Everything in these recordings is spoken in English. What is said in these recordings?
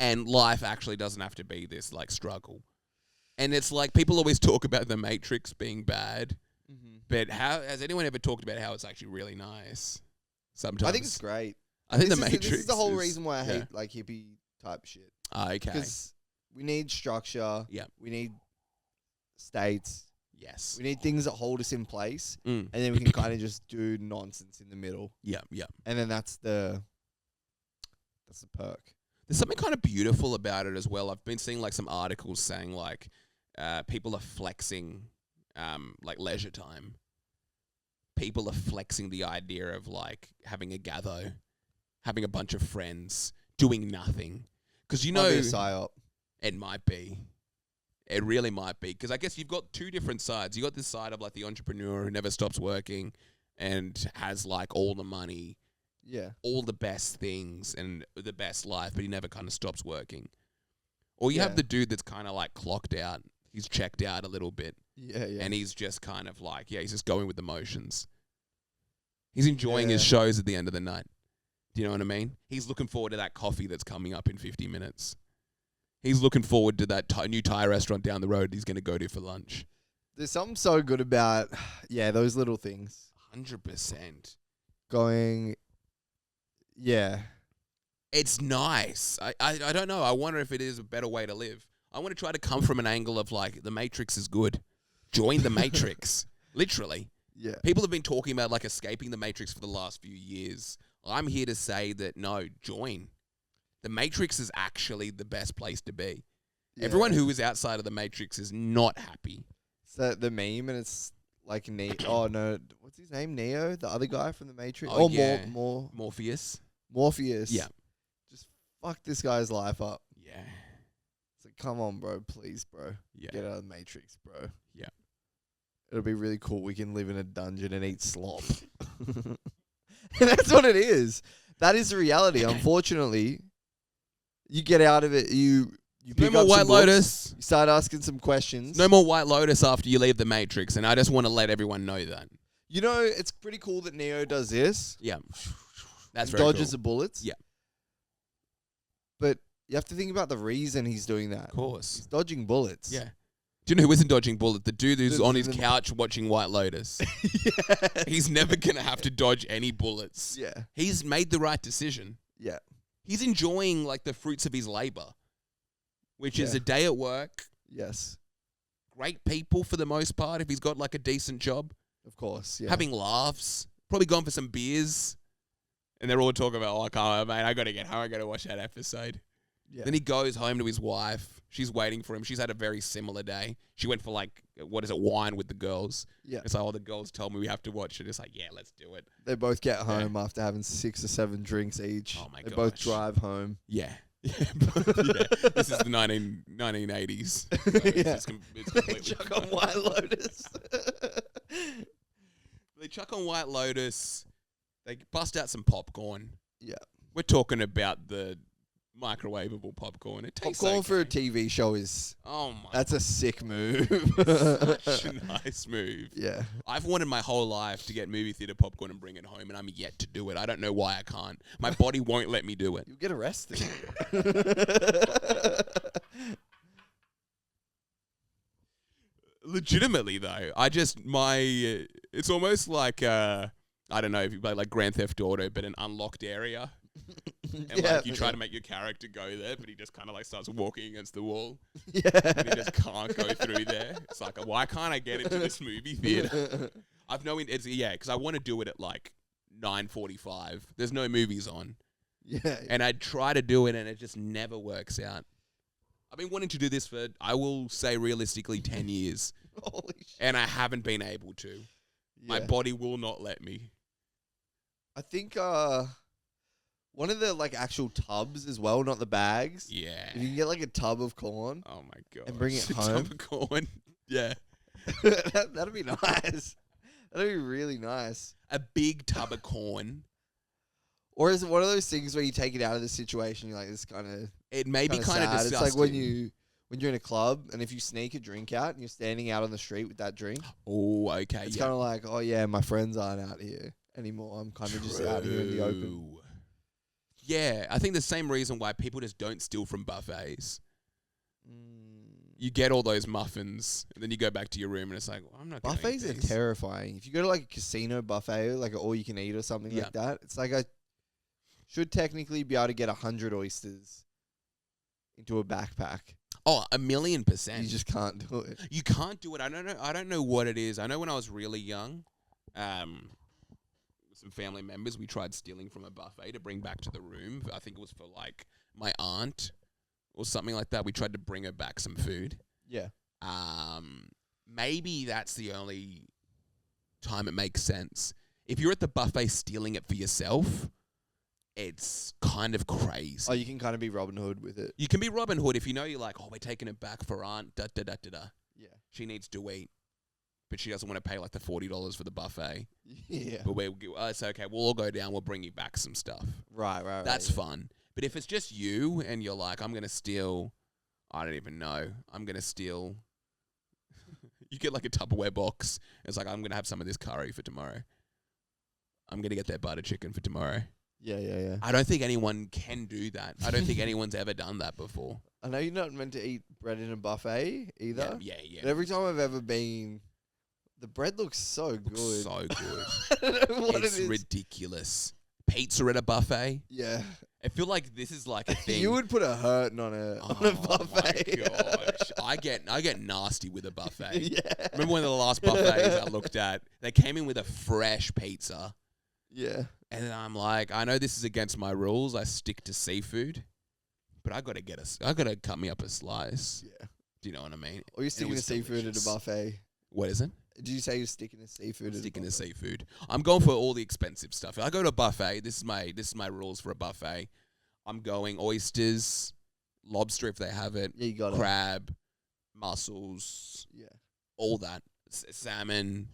And life actually doesn't have to be this like struggle. And it's like people always talk about the Matrix being bad, but how has anyone ever talked about how it's actually really nice? Sometimes I think it's great. I think this the Matrix. This is the whole reason why I hate like hippie type shit. Okay. Because we need structure. Yeah. We need states. Yes. We need things that hold us in place, and then we can kind of just do nonsense in the middle. Yeah. Yeah. And then that's the perk. There's something kind of beautiful about it as well. I've been seeing like some articles saying like people are flexing like leisure time. People are flexing the idea of like having a gather, having a bunch of friends, doing nothing. Because you know, Might be a psyop. It might be. It really might be. Because I guess you've got two different sides. You got this side of like the entrepreneur who never stops working and has like all the money. Yeah. All the best things and the best life, but he never kind of stops working. Or you have the dude that's kind of like clocked out. He's checked out a little bit. Yeah, yeah. And he's just kind of like, he's just going with the motions. He's enjoying his shows at the end of the night. Do you know what I mean? He's looking forward to that coffee that's coming up in 50 minutes. He's looking forward to that new Thai restaurant down the road he's going to go to for lunch. There's something so good about, those little things. 100%. Going... Yeah. It's nice. I don't know. I wonder if it is a better way to live. I want to try to come from an angle of like, the Matrix is good. Join the Matrix. Literally. Yeah. People have been talking about like escaping the Matrix for the last few years. I'm here to say that no, join. The Matrix is actually the best place to be. Yeah. Everyone who is outside of the Matrix is not happy. So the meme and it's like oh no, what's his name? Neo, the other guy from the Matrix. Morpheus. Morpheus. Yeah. Just fuck this guy's life up. Yeah. It's like, come on, bro. Please, bro. Yeah. Get out of the Matrix, bro. Yeah. It'll be really cool. We can live in a dungeon and eat slop. And that's what it is. That is the reality. Unfortunately, you get out of it. You pick no more up White some books, Lotus. You start asking some questions. No more White Lotus after you leave the Matrix, and I just want to let everyone know that. You know, it's pretty cool that Neo does this. Yeah. That's very dodges cool. the bullets. Yeah. But you have to think about the reason he's doing that. Of course. He's dodging bullets. Yeah. Do you know who isn't dodging bullets? The dude who's on his couch watching White Lotus. Yeah. He's never going to have to dodge any bullets. Yeah. He's made the right decision. Yeah. He's enjoying like the fruits of his labor, which is a day at work. Yes. Great people for the most part if he's got like a decent job. Of course, yeah. Having laughs. Probably gone for some beers. And they're all talking about, I can't, mate, I got to get home. I got to watch that episode. Yeah. Then he goes home to his wife. She's waiting for him. She's had a very similar day. She went for like, wine with the girls. Yeah. It's like, all the girls told me we have to watch it. It's like, yeah, let's do it. They both get home after having 6 or 7 drinks each. Oh my god. They both drive home. Yeah. Yeah. This is the 1980s. So it's completely chuck on White Lotus. They chuck on White Lotus. They bust out some popcorn. Yeah. We're talking about the microwavable popcorn. It tastes popcorn for a TV show is... Oh my... That's a sick move. Such a nice move. Yeah. I've wanted my whole life to get movie theater popcorn and bring it home, and I'm yet to do it. I don't know why I can't. My body won't let me do it. You'll get arrested. Legitimately, though, it's almost like, I don't know if you play like Grand Theft Auto, but an unlocked area. And like you try to make your character go there, but he just kind of like starts walking against the wall. Yeah. And he just can't go through there. It's like, why can't I get into this movie theater? Because I want to do it at like 9:45. There's no movies on. Yeah. And I try to do it and it just never works out. I've been wanting to do this for, I will say realistically, 10 years. Holy shit. And I haven't been able to. Yeah. My body will not let me. I think one of the like actual tubs as well, not the bags. Yeah. If you can get like a tub of corn. Oh my god. And bring it home. Tub of corn. Yeah. That'd be nice. That'd be really nice. A big tub of corn. Or is it one of those things where you take it out of the situation, you're like, this kind of... It may be kind of disgusting. It's like when you're in a club and if you sneak a drink out and you're standing out on the street with that drink. Oh, okay. It's kind of like, oh yeah, my friends aren't out here anymore. I'm kind of just out here in the open. Yeah, I think the same reason why people just don't steal from buffets. Mm. You get all those muffins, and then you go back to your room, and it's like, well, I'm not going to eat Buffets are these. terrifying. If you go to like a casino buffet, like an all-you-can-eat or something like that, it's like I should technically be able to get 100 oysters into a backpack. Oh, 1,000,000%. You just can't do it. You can't do it. I don't know what it is. I know when I was really young, with some family members, we tried stealing from a buffet to bring back to the room. I think it was for like my aunt or something like that. We tried to bring her back some food. Yeah. Maybe that's the only time it makes sense. If you're at the buffet stealing it for yourself, it's kind of crazy. Oh, you can kind of be Robin Hood with it. You can be Robin Hood if you know you're like, oh, we're taking it back for aunt, da-da-da-da-da. Yeah. She needs to eat, but she doesn't want to pay like the $40 for the buffet. Yeah. But it's okay. We'll all go down. We'll bring you back some stuff. Right. That's fun. But if it's just you and you're like, I'm going to steal, I don't even know. I'm going to steal. You get like a Tupperware box. It's like, I'm going to have some of this curry for tomorrow. I'm going to get that butter chicken for tomorrow. Yeah. I don't think anyone can do that. I don't think anyone's ever done that before. I know you're not meant to eat bread in a buffet either. Yeah. But every time I've ever been, the bread looks so good. So good. I don't know what It's it is. ridiculous. Pizza at a buffet. Yeah. I feel like this is like a thing. You would put a hurting on a buffet. Oh my gosh. I get nasty with a buffet. Yeah. Remember one of the last buffets I looked at? They came in with a fresh pizza. Yeah. And then I'm like, I know this is against my rules. I stick to seafood, but I gotta cut me up a slice. Yeah. Do you know what I mean? Or you're sticking to was seafood at a delicious. buffet. What is it? Did you say you're sticking to seafood? Sticking to seafood. I'm going for all the expensive stuff. If I go to a buffet, this is my rules for a buffet. I'm going oysters, lobster if they have it, Yeah, you got crab, mussels, Yeah. all that, salmon.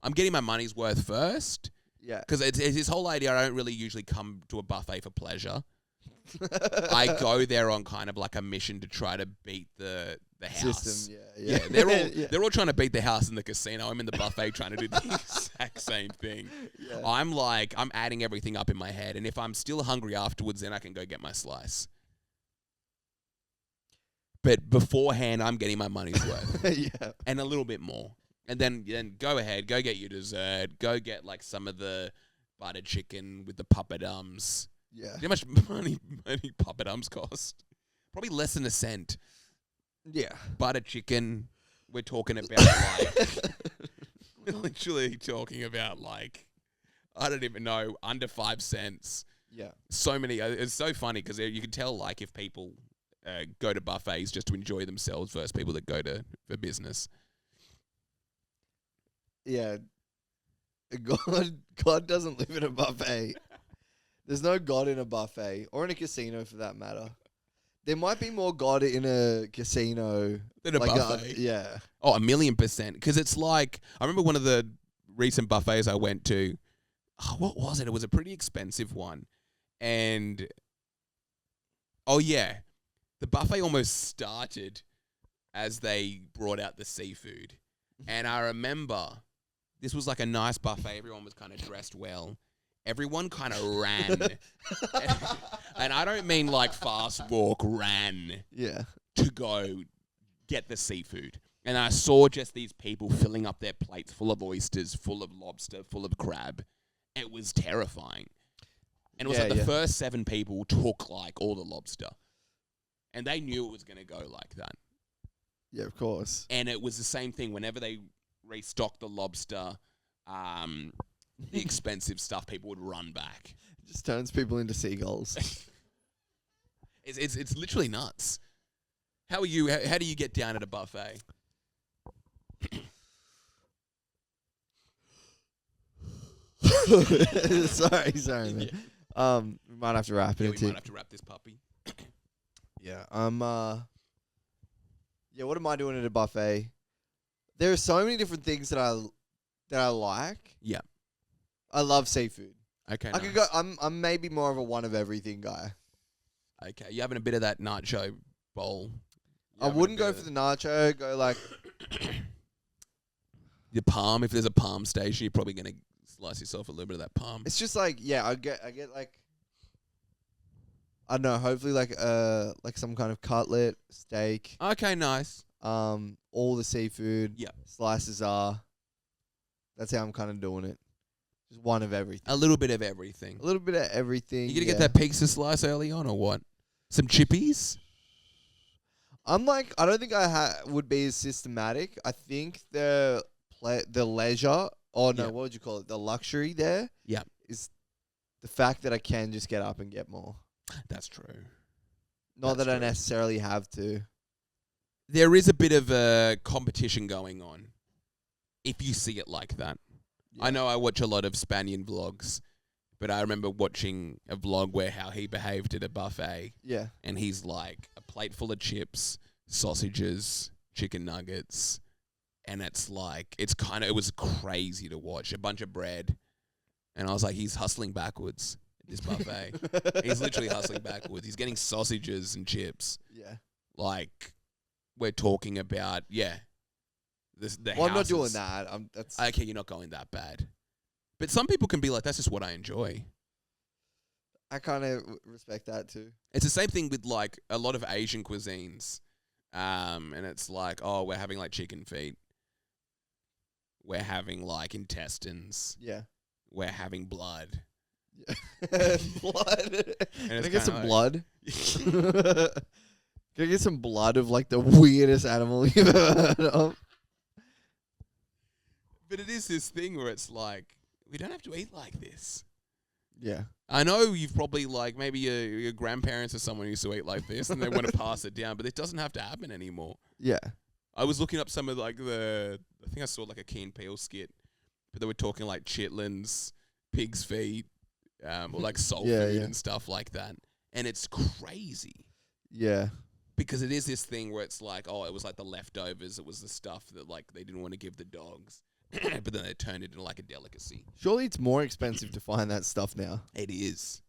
I'm getting my money's worth first. Yeah. Because it's this whole idea, I don't really usually come to a buffet for pleasure. I go there on kind of like a mission to try to beat the house. System, Yeah, they're all trying to beat the house in the casino. I'm in the buffet trying to do the exact same thing. Yeah. I'm adding everything up in my head, and if I'm still hungry afterwards, then I can go get my slice. But beforehand, I'm getting my money's worth. Yeah. And a little bit more. And then go ahead, go get your dessert, go get like some of the butter chicken with the papadums. Yeah. How much money papadums cost? Probably less than a cent. Yeah. Butter chicken, we're talking about like, we're literally talking about like, I don't even know, under 5 cents. Yeah. So many, it's so funny because you can tell like if people go to buffets just to enjoy themselves versus people that go for business. Yeah. God doesn't live in a buffet. There's no God in a buffet or in a casino for that matter. There might be more God in a casino Than a buffet. Yeah. Oh, 1,000,000%. Because it's like, I remember one of the recent buffets I went to. Oh, what was it? It was a pretty expensive one. And, oh yeah, the buffet almost started as they brought out the seafood. And I remember this was like a nice buffet. Everyone was kind of dressed well. Everyone kind of ran. And I don't mean like fast walk, ran Yeah. to go get the seafood. And I saw just these people filling up their plates full of oysters, full of lobster, full of crab. It was terrifying. And it was like the first 7 people took like all the lobster. And they knew it was going to go like that. Yeah, of course. And it was the same thing whenever they restocked the lobster, the expensive stuff, people would run back. It just turns people into seagulls. It's literally nuts. How are you? How do you get down at a buffet? Sorry, man. We might have to wrap it. Yeah, we might have to wrap this puppy. Yeah. Yeah. What am I doing at a buffet? There are so many different things that I like. Yeah. I love seafood. Okay. I could go. I'm maybe more of a one of everything guy. Okay, you having a bit of that nacho bowl? I wouldn't go for the nacho. Go like the palm. If there's a palm station, you're probably gonna slice yourself a little bit of that palm. it's just like I get like I don't know. Hopefully, like some kind of cutlet, steak. Okay, nice. All the seafood. Yeah. Slices are. That's how I'm kind of doing it. Just one of everything. A little bit of everything. A little bit of everything. You gonna get that pizza slice early on or what? Some chippies? I'm like, I don't think I would be as systematic. I think the leisure, what would you call it? The luxury there, is the fact that I can just get up and get more. That's true. Not that I necessarily have to. There is a bit of a competition going on, if you see it like that. Yeah. I know I watch a lot of Spaniard vlogs, but I remember watching a vlog where how he behaved at a buffet. Yeah. And he's like a plate full of chips, sausages, chicken nuggets, and it's like, it was crazy to watch. A bunch of bread. And I was like, he's hustling backwards at this buffet. He's literally hustling backwards. He's getting sausages and chips. Yeah. Like, we're talking about, I'm not doing that. Okay, you're not going that bad. But some people can be like, that's just what I enjoy. I kind of respect that too. It's the same thing with like a lot of Asian cuisines. And it's like, oh, we're having like chicken feet. We're having like intestines. Yeah. We're having blood. Yeah. Blood. Can I get some blood? Can I get some blood of like the weirdest animal you've ever heard of? But it is this thing where it's like, we don't have to eat like this. Yeah. I know you've probably like, maybe your grandparents or someone used to eat like this and they want to pass it down, but it doesn't have to happen anymore. Yeah. I was looking up some of like I think I saw like a Key and Peele skit, but they were talking like chitlins, pig's feet, or like soul food and stuff like that. And it's crazy. Yeah. Because it is this thing where it's like, oh, it was like the leftovers. It was the stuff that like they didn't want to give the dogs. But then they turned it into like a delicacy. Surely it's more expensive to find that stuff now. It is.